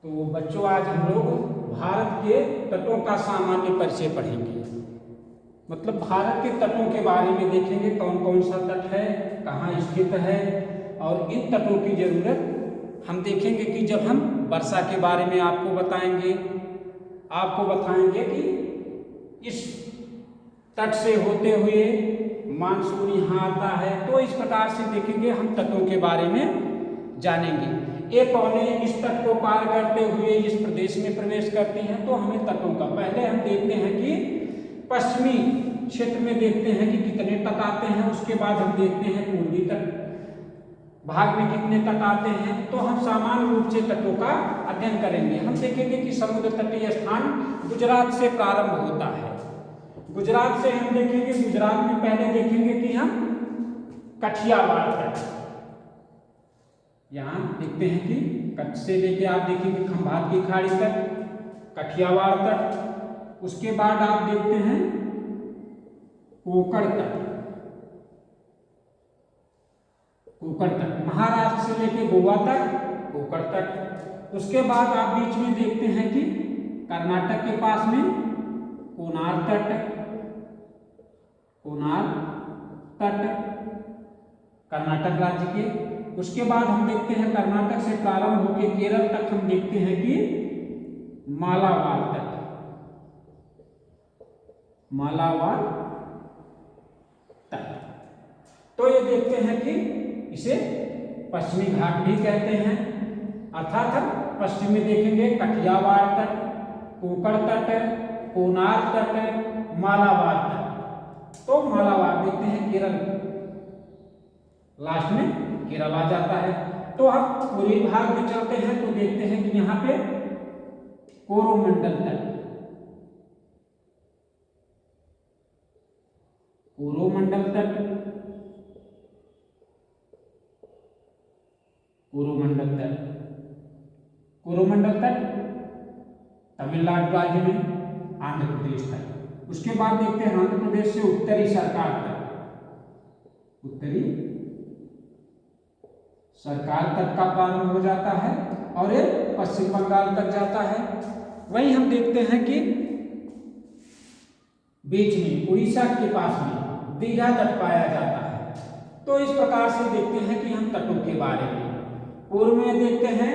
तो बच्चों आज हम लोग भारत के तटों का सामान्य परिचय पढ़ेंगे। मतलब भारत के तटों के बारे में देखेंगे, कौन कौन सा तट है, कहाँ स्थित है, और इन तटों की जरूरत हम देखेंगे कि जब हम वर्षा के बारे में आपको बताएंगे कि इस तट से होते हुए मानसून यहाँ आता है, तो इस प्रकार से देखेंगे हम तटों के बारे में जानेंगे। ये पौने इस तट को पार करते हुए इस प्रदेश में प्रवेश करती हैं, तो हमें तटों का पहले हम देखते हैं कि पश्चिमी क्षेत्र में देखते हैं कि कितने तट आते हैं, उसके बाद हम देखते हैं पूर्वी तट भाग में कितने तट आते हैं। तो हम सामान्य रूप से तटों का अध्ययन करेंगे। हम देखेंगे कि समुद्र तटीय स्थान गुजरात से प्रारंभ होता है। गुजरात से हम देखेंगे, गुजरात में पहले देखेंगे कि हम कठियावाड़ तट, यहाँ देखते हैं कि कच्छ से लेके आप देखेंगे खंभात की खाड़ी तक कठियावाड़ तट, उसके बाद आप देखते हैं कोकण तट, महाराष्ट्र से लेके गोवा तक कोकण तट। उसके बाद आप बीच में देखते हैं कि कर्नाटक के पास में कोनार तट, कर्नाटक राज्य के। उसके बाद हम देखते हैं कर्नाटक से प्रारंभ होकर केरल तक हम देखते हैं कि मालाबार तट। तो ये देखते हैं कि इसे पश्चिमी घाट भी कहते हैं, अर्थात हम पश्चिम में देखेंगे कठियावाड़ तट, कोकण तट, कोनार तट, मालाबार तट। तो मालाबार देखते हैं केरल, लास्ट में केरल आ जाता है। तो अब पूर्वी भाग में चलते हैं तो देखते हैं कि यहाँ पे कोरोमंडल तट, कोरोमंडल तट तमिलनाडु राज्य में, आंध्र प्रदेश तक। उसके बाद देखते हैं आंध्र प्रदेश से उत्तरी सरकार तट का प्रारंभ हो जाता है और ये पश्चिम बंगाल तक जाता है। वहीं हम देखते हैं कि बीच में उड़ीसा के पास में दीघा तट पाया जाता है। तो इस प्रकार से देखते हैं कि हम तटों के बारे में पूर्व में देखते हैं,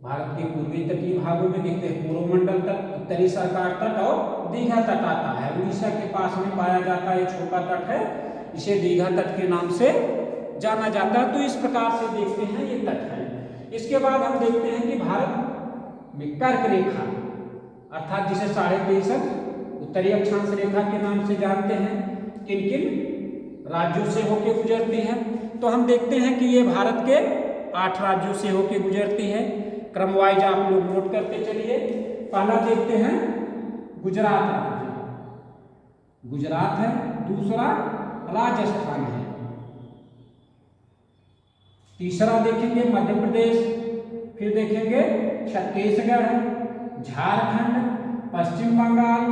भारत के पूर्वी तटीय भागों में देखते हैं कोरोमंडल तट, उत्तरी सरकार तट और दीघा तट आता है। उड़ीसा के पास में पाया जाता है, छोटा तट है, इसे दीघा तट के नाम से जाना जाता है। तो इस प्रकार से देखते हैं ये तट है। इसके बाद हम देखते हैं कि भारत में कर्क रेखा, अर्थात जिसे 23.5 उत्तरी अक्षांश रेखा के नाम से जानते हैं, किन किन राज्यों से होकर गुजरती है। तो हम देखते हैं कि ये भारत के 8 राज्यों से होकर गुजरती है। क्रम वाइज आप लोग नोट करते चलिए। पहला देखते हैं गुजरात राज्य, गुजरात है। दूसरा राजस्थान है। तीसरा देखेंगे मध्य प्रदेश, फिर देखेंगे छत्तीसगढ़, झारखंड, पश्चिम बंगाल,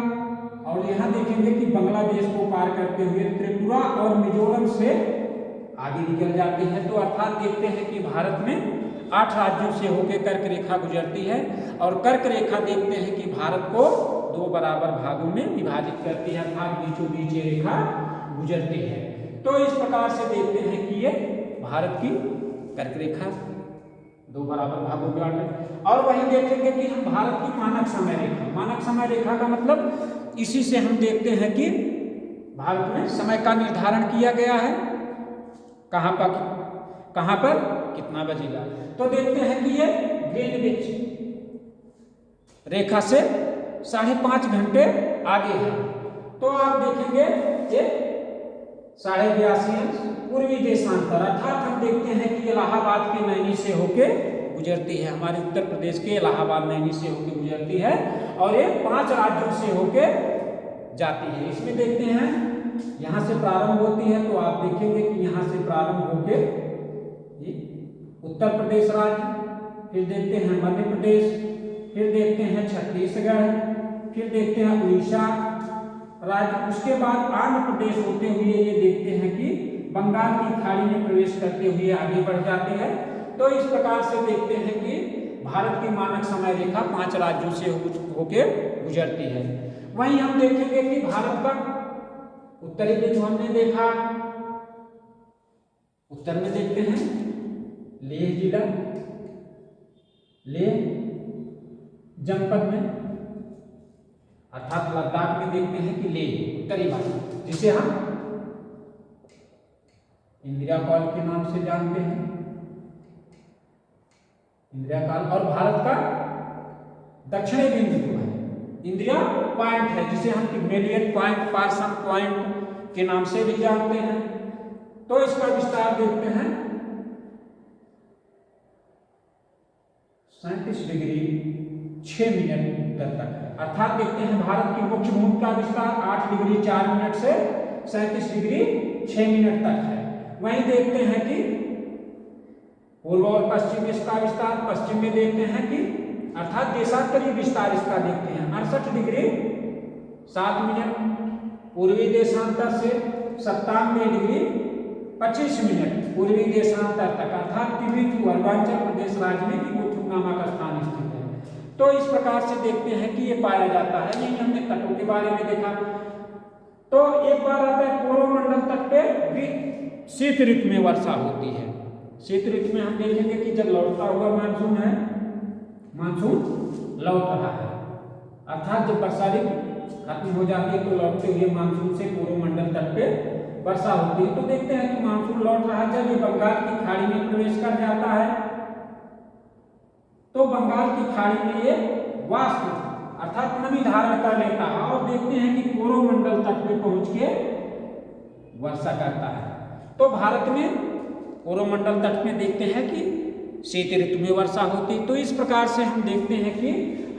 और यहाँ देखेंगे कि बांग्लादेश को पार करते हुए त्रिपुरा और मिजोरम से आगे निकल जाती है। तो अर्थात देखते हैं कि भारत में 8 राज्यों से होकर कर्क रेखा गुजरती है, और कर्क रेखा देखते हैं कि भारत को 2 बराबर भागों में विभाजित करती है, अर्थात बीचों बीच ये रेखा गुजरती है। तो इस प्रकार से देखते हैं कि ये भारत की कर्क रेखा 2 बराबर भागों में बांटे। और वहीं देखेंगे कि हम भारत की मानक समय रेखा का मतलब इसी से हम देखते हैं कि भारत में समय का निर्धारण किया गया है, कहाँ पर कितना बजेगा। तो देखते हैं कि ये ग्रीनविच रेखा से 5.5 घंटे आगे है। तो आप देखेंगे ये 82.5 पूर्वी देशांतर, अर्थात हम देखते हैं कि इलाहाबाद के नैनी से होके गुजरती है, हमारे उत्तर प्रदेश के इलाहाबाद नैनी से होके गुजरती है, और ये 5 राज्यों से होके जाती है। इसमें देखते हैं यहाँ से प्रारंभ होती है, तो आप देखेंगे कि यहाँ से प्रारंभ होके उत्तर प्रदेश राज्य, फिर देखते हैं मध्य प्रदेश, फिर देखते हैं छत्तीसगढ़, फिर देखते हैं उड़ीसा राज्य। उसके बाद आंध्र प्रदेश होते हुए ये देखते हैं कि बंगाल की खाड़ी में प्रवेश करते हुए आगे बढ़ जाते हैं। तो इस प्रकार से देखते हैं कि भारत की मानक समय रेखा 5 राज्यों से होके गुजरती है। वहीं हम देखेंगे कि भारत का उत्तरी बिंदु हमने देखा, उत्तर में देखते हैं लेह जिला, लेह जनपद में, अर्थात लद्दाख में देखते हैं कि लेह उत्तरी भाग, जिसे हम इंदिरा कॉल के नाम से जानते हैं, इंदिरा कॉल। और भारत का दक्षिणी बिंदु जो है इंदिरा पॉइंट है, जिसे हम पिग्मेलियन पॉइंट, पार्सन पॉइंट के नाम से भी जानते हैं। तो इसका विस्तार देखते हैं 37 डिग्री 6 मिनट तक है, अर्थात देखते हैं भारत की मुख्य भूमि का विस्तार 8 डिग्री 4 मिनट से 37 डिग्री 6 मिनट तक है। वहीं देखते हैं कि पूर्व और पश्चिम इसका विस्तार, पश्चिम में देखते हैं कि अर्थात देशांतरीय विस्तार इसका देखते हैं 68 डिग्री 7 मिनट पूर्वी देशांतर से 97 डिग्री 25 मिनट पूर्वी देशांतर तक, अर्थात तिब्बत अरुणाचल प्रदेश राज्य में किबुथु नामक स्थान स्थित है। तो इस प्रकार से देखते हैं कि ये पाया जाता है। यही हमने तटों के बारे में देखा। तो एक बार आता है कोरोमंडल तट पे शीत ऋतु में वर्षा होती है। शीत ऋतु में हम देखेंगे कि जब लौटता हुआ मानसून है, मानसून लौट रहा है, अर्थात जब वर्षा ऋतु खत्म हो जाती है तो लौटते हुए मानसून से कोरोमंडल तट पे वर्षा होती है। तो देखते हैं कि मानसून लौट रहा है। जब ये बंगाल की खाड़ी में प्रवेश कर जाता है तो बंगाल की खाड़ी में ये वाष्प अर्थात नमी धारण कर लेता है और देखते हैं कि कोरोमंडल तट पे पहुंच के वर्षा करता है। तो भारत में कोरोमंडल तट में देखते हैं कि शीत ऋतु में वर्षा होती है। तो इस प्रकार से हम देखते हैं कि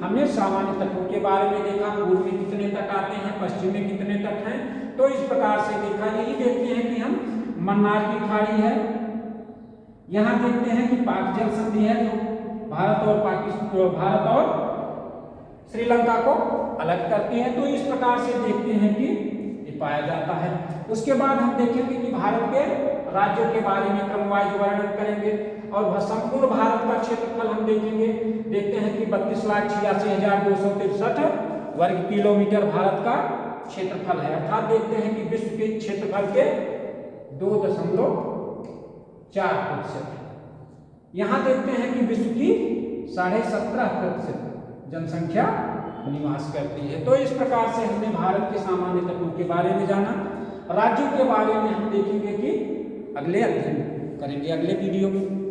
हमने सामान्य तटों के बारे में देखा, पूर्व में कितने तट आते हैं, पश्चिम में कितने तट हैं। तो इस प्रकार से देखा। यही देखते हैं कि हम मन्नार की खाड़ी है, यहाँ देखते हैं कि पाक जल संधि है जो भारत और श्रीलंका को अलग करती है। तो इस प्रकार से देखते हैं कि ये पाया जाता है। उसके बाद हम देखेंगे कि भारत के राज्यों के बारे में क्रमवाइज वर्णन करेंगे और संपूर्ण भारत का क्षेत्रफल हम देखेंगे। देखते हैं कि 32,86,263 वर्ग किलोमीटर भारत का क्षेत्रफल है, अर्थात देखते हैं कि विश्व के क्षेत्रफल के 2.4%। यहाँ देखते हैं कि विश्व की 17.5% जनसंख्या निवास करती है। तो इस प्रकार से हमने भारत के सामान्य तटों के बारे में जाना। राज्यों के बारे में हम देखेंगे कि अगले अध्ययन करेंगे अगले वीडियो में।